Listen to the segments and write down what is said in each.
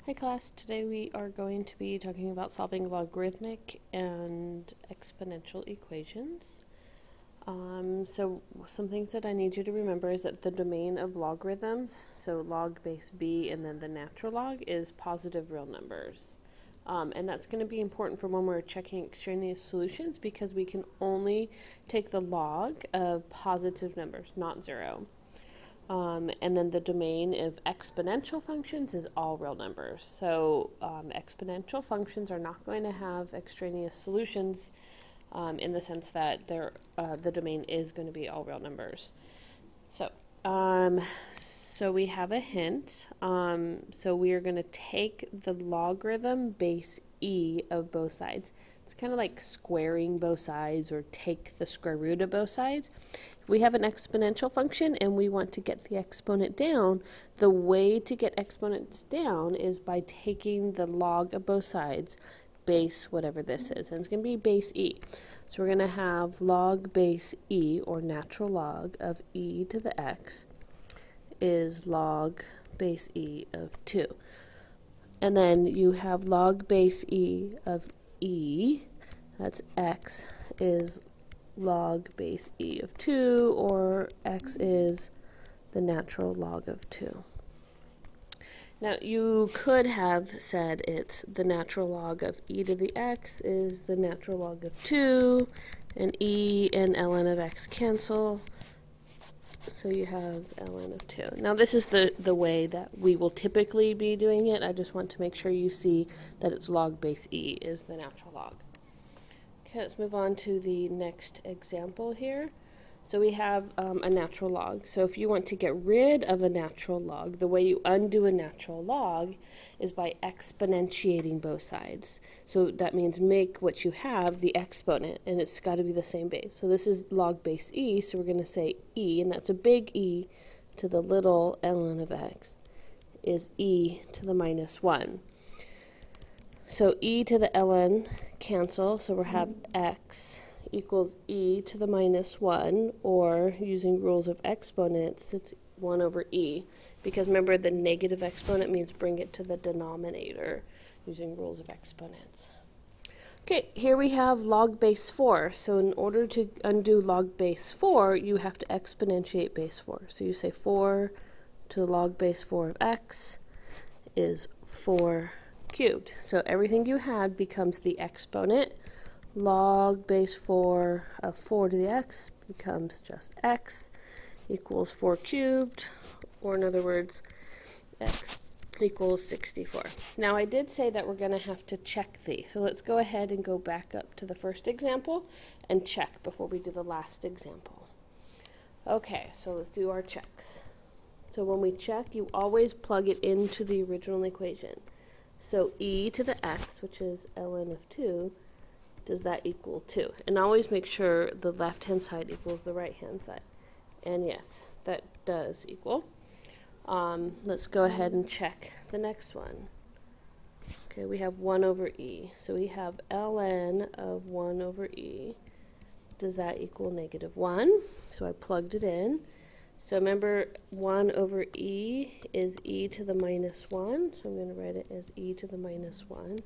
Hi class, today we are going to be talking about solving logarithmic and exponential equations. So some things that I need you to remember is that the domain of logarithms, so log base b and then the natural log, is positive real numbers. And that's going to be important for when we're checking extraneous solutions because we can only take the log of positive numbers, not zero. And then the domain of exponential functions is all real numbers. So exponential functions are not going to have extraneous solutions in the sense that the domain is going to be all real numbers. So we have a hint. So we are going to take the logarithm base e of both sides. It's kind of like squaring both sides or take the square root of both sides. If we have an exponential function and we want to get the exponent down, the way to get exponents down is by taking the log of both sides, base whatever this is, and it's going to be base e. So we're going to have log base e, or natural log of e to the x, is log base e of 2. And then you have log base e of e, that's x, is log base e of 2, or x is the natural log of 2. Now, you could have said it's the natural log of e to the x is the natural log of 2, and e and ln of x cancel, so you have ln of 2. Now, this is the way that we will typically be doing it. I just want to make sure you see that it's log base e is the natural log. Okay, let's move on to the next example here. So we have a natural log. So if you want to get rid of a natural log, the way you undo a natural log is by exponentiating both sides. So that means make what you have the exponent, and it's got to be the same base. So this is log base e, so we're going to say e, and that's a big E to the little ln of x, is e to the minus 1. So e to the ln cancel, so we'll have x equals e to the minus 1, or using rules of exponents, it's 1 over e, because remember the negative exponent means bring it to the denominator using rules of exponents. Okay, here we have log base 4. So in order to undo log base 4, you have to exponentiate base 4. So you say 4 to the log base 4 of x is 4 cubed. So everything you had becomes the exponent. Log base 4 of 4 to the x becomes just x equals 4 cubed, or in other words, x equals 64. Now, I did say that we're going to have to check these. So let's go ahead and go back up to the first example and check before we do the last example. Okay, so let's do our checks. So when we check, you always plug it into the original equation. So e to the x, which is ln of 2, does that equal 2? And always make sure the left-hand side equals the right-hand side. And yes, that does equal. Let's go ahead and check the next one. Okay, we have 1 over e. So we have ln of 1 over e. Does that equal negative 1? So I plugged it in. So remember, 1 over e is e to the minus 1. So I'm going to write it as e to the minus 1.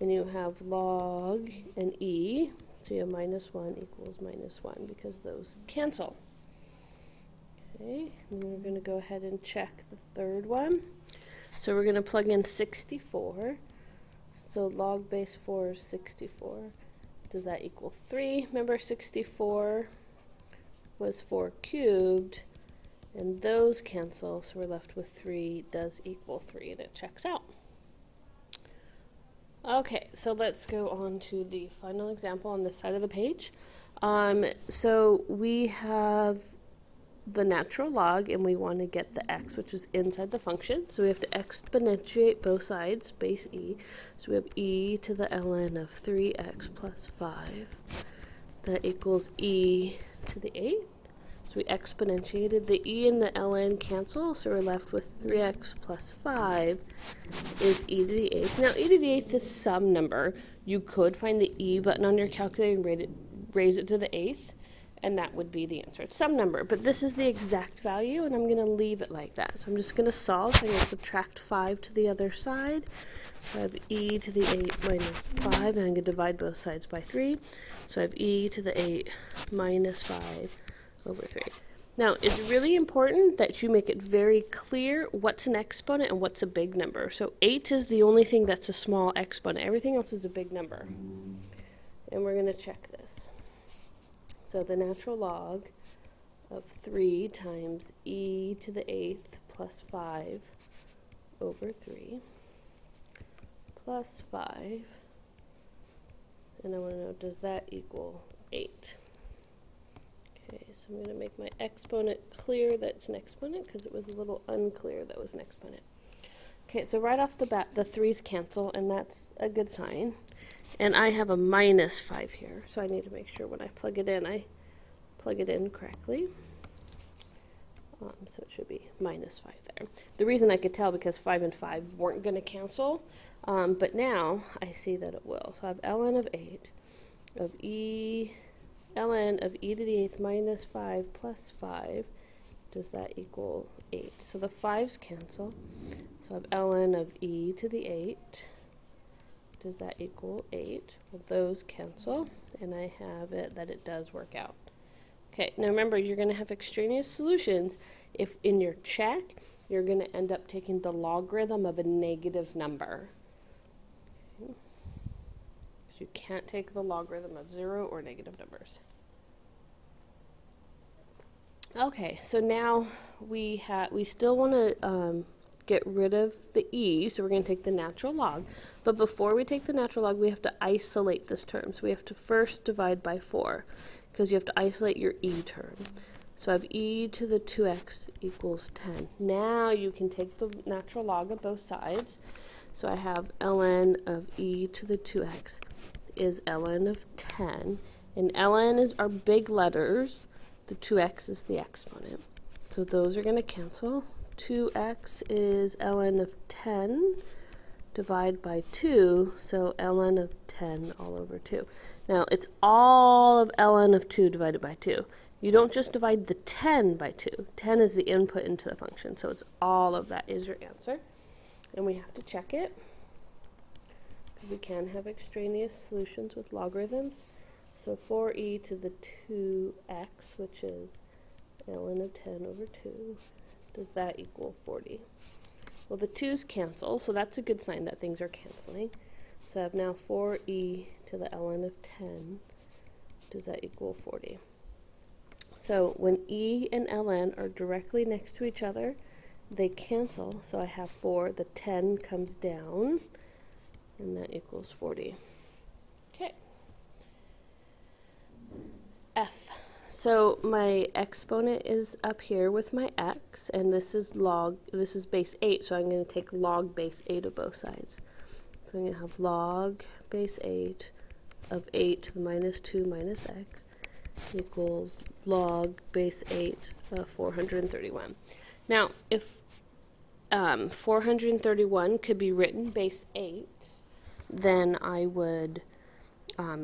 And you have log and e, so you have minus 1 equals minus 1 because those cancel. Okay, and we're going to go ahead and check the third one. So we're going to plug in 64. So log base 4 is 64. Does that equal 3? Remember, 64 was 4 cubed, and those cancel, so we're left with 3 does equal 3, and it checks out. Okay, so let's go on to the final example on this side of the page. So we have the natural log, and we want to get the x, which is inside the function. So we have to exponentiate both sides, base e. So we have e to the ln of 3x plus 5. That equals e to the 8th. So we exponentiated. The e and the ln cancel, so we're left with 3x plus 5 is e to the 8th. Now, e to the 8th is some number. You could find the e button on your calculator and raise it to the 8th. and that would be the answer. It's some number, but this is the exact value, and I'm going to leave it like that. So I'm just going to solve. So I'm going to subtract 5 to the other side. So I have e to the 8 minus 5, and I'm going to divide both sides by 3. So I have e to the 8 minus 5 over 3. Now, it's really important that you make it very clear what's an exponent and what's a big number. So 8 is the only thing that's a small exponent. Everything else is a big number. And we're going to check this. So the natural log of 3 times e to the 8th plus 5 over 3 plus 5. And I want to know, does that equal 8? Okay, so I'm going to make my exponent clear that it's an exponent because it was a little unclear that it was an exponent. Okay, so right off the bat, the 3's cancel, and that's a good sign. And I have a minus 5 here, so I need to make sure when I plug it in, I plug it in correctly. So it should be minus 5 there. The reason I could tell because 5 and 5 weren't going to cancel, but now I see that it will. So I have ln of 8 of ln of e to the 8th minus 5 plus 5. Does that equal 8? So the 5's cancel. So I have ln of e to the 8. Does that equal 8? Well, those cancel, and I have it that it does work out. Okay, now remember, you're going to have extraneous solutions if in your check, you're going to end up taking the logarithm of a negative number. Okay. So you can't take the logarithm of 0 or negative numbers. Okay, so now we still want to get rid of the e, so we're going to take the natural log. But before we take the natural log, we have to isolate this term. So we have to first divide by 4, because you have to isolate your e term. So I have e to the 2x equals 10. Now you can take the natural log of both sides. So I have ln of e to the 2x is ln of 10. And ln is our big letters. The 2x is the exponent. So those are going to cancel. 2x is ln of 10, divide by 2, so ln of 10 all over 2. Now, it's all of ln of 2 divided by 2. You don't just divide the 10 by 2. 10 is the input into the function, so it's all of that is your answer. And we have to check it, because we can have extraneous solutions with logarithms. So 4e to the 2x, which is ln of 10 over 2, does that equal 40? Well, the 2's cancel, so that's a good sign that things are canceling. So I have now 4e to the ln of 10. Does that equal 40? So when e and ln are directly next to each other, they cancel. So I have 4, the 10 comes down, and that equals 40. Okay. F. So my exponent is up here with my x, and this is base 8, so I'm going to take log base 8 of both sides. So I'm going to have log base 8 of 8 to the minus 2 minus x equals log base 8 of 431. Now, if 431 could be written base 8, then I would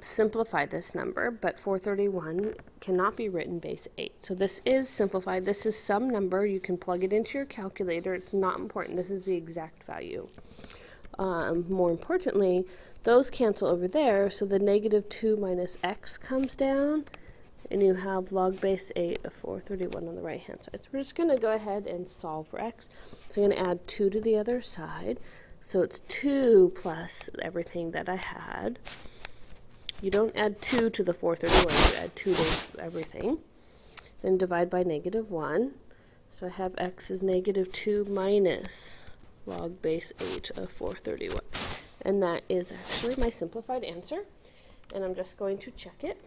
simplify this number, but 431 cannot be written base 8. So this is simplified. This is some number. You can plug it into your calculator. It's not important. This is the exact value. More importantly, those cancel over there, so the negative 2 minus x comes down, and you have log base 8 of 431 on the right-hand side. So we're just going to go ahead and solve for x. So I'm going to add 2 to the other side. So it's 2 plus everything that I had. You don't add 2 to the 431, you add 2 to everything. Then divide by negative 1. So I have x is negative 2 minus log base 8 of 431. And that is actually my simplified answer. And I'm just going to check it.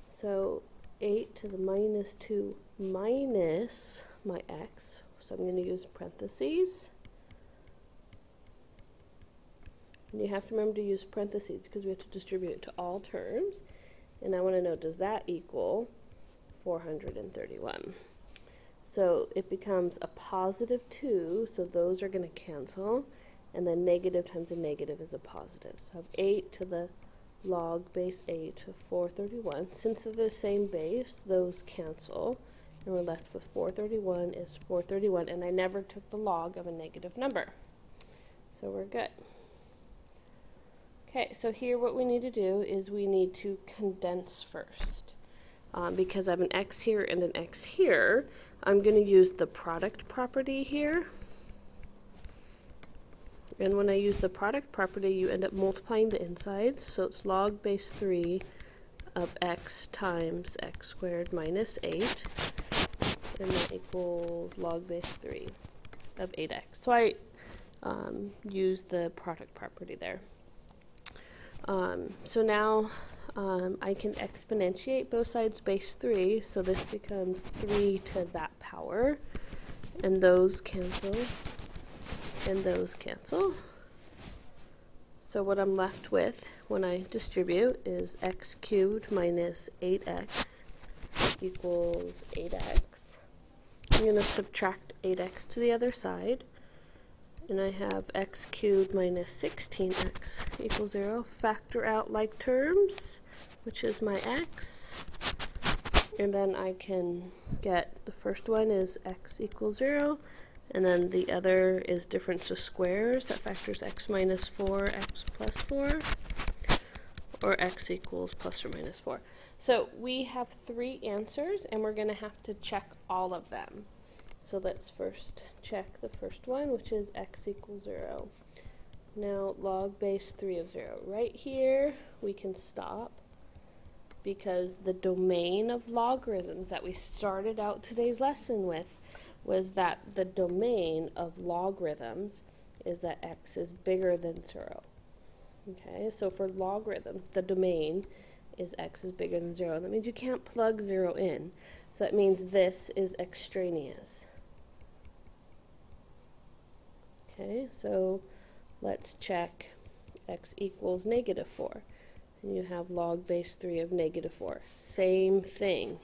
So 8 to the minus 2 minus my x. So I'm going to use parentheses. And you have to remember to use parentheses because we have to distribute it to all terms. And I want to know, does that equal 431? So it becomes a positive 2, so those are going to cancel. And then negative times a negative is a positive. So I have 8 to the log base 8 of 431. Since they're the same base, those cancel, and we're left with 431 is 431, and I never took the log of a negative number. So we're good. Okay, so here what we need to do is we need to condense first. Because I have an x here and an x here, I'm going to use the product property here. And when I use the product property, you end up multiplying the insides. So it's log base 3 of x times x squared minus 8. And that equals log base 3 of 8x. So I use the product property there. So now I can exponentiate both sides base 3. So this becomes 3 to that power. And those cancel. And those cancel. So what I'm left with when I distribute is x cubed minus 8x equals 8x. I'm going to subtract 8x to the other side. And I have x cubed minus 16x equals 0. Factor out like terms, which is my x. And then I can get the first one is x equals 0. And then the other is difference of squares. That factors x minus 4, x plus 4, or x equals plus or minus 4. So we have 3 answers, and we're going to have to check all of them. So let's first check the first one, which is x equals 0. Now log base 3 of 0. Right here, we can stop, because the domain of logarithms that we started out today's lesson with was that the domain of logarithms is that x is bigger than 0. Okay, so for logarithms, the domain is x is bigger than 0. That means you can't plug 0 in. So that means this is extraneous. Okay, so let's check x equals negative 4. And you have log base 3 of negative 4. Same thing.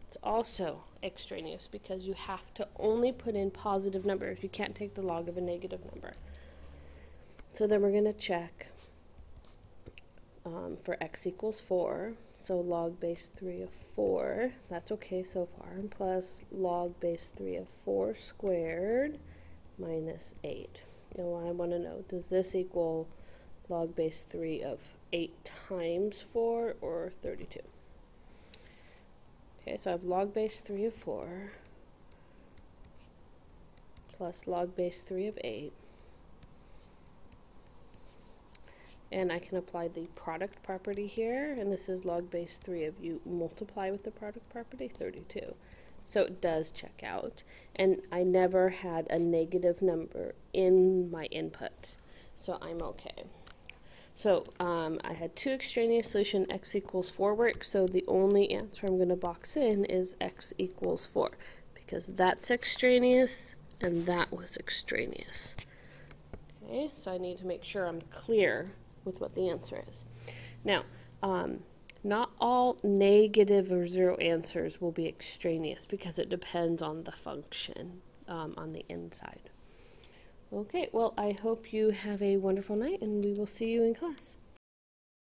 It's also extraneous because you have to only put in positive numbers. You can't take the log of a negative number. So then we're going to check for x equals 4. So log base 3 of 4. That's okay so far. And plus log base 3 of 4 squared minus 8. Now I want to know, does this equal log base 3 of 8 times 4 or 32? Okay, so I have log base 3 of 4 plus log base 3 of 8. And I can apply the product property here, and this is log base 3 of you multiply with the product property, 32. So it does check out. And I never had a negative number in my input, so I'm okay. So I had 2 extraneous solution, x equals 4 works, so the only answer I'm going to box in is x equals 4, because that's extraneous and that was extraneous. Okay, so I need to make sure I'm clear with what the answer is. Now, not all negative or 0 answers will be extraneous because it depends on the function on the inside. Okay, well, I hope you have a wonderful night, and we will see you in class.